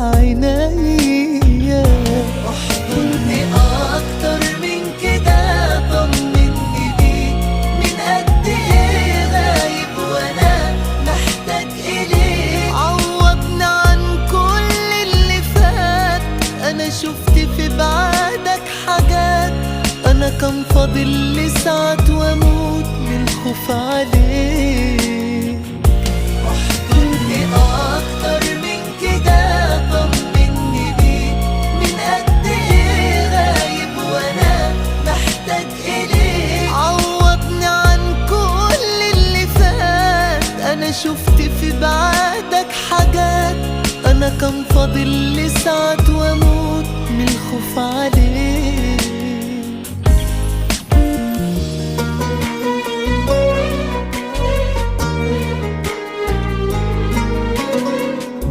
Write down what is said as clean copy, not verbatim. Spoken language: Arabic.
عينيا. احضني اكتر من كده، طمني بيك من قد ايه غايب وانا محتاج اليك. عوضني عن كل اللي فات، انا شفت في بعادك حاجات. انا كان فاضل لي ساعات واموت من الخوف عليك. احضني اكتر من كده، طمني بيك من قد ايه غايب وانا محتاج اليك. عوضني عن كل اللي فات، انا شفت في بعادك حاجات. انا كان فاضل لي ساعات واموت من الخوف عليك.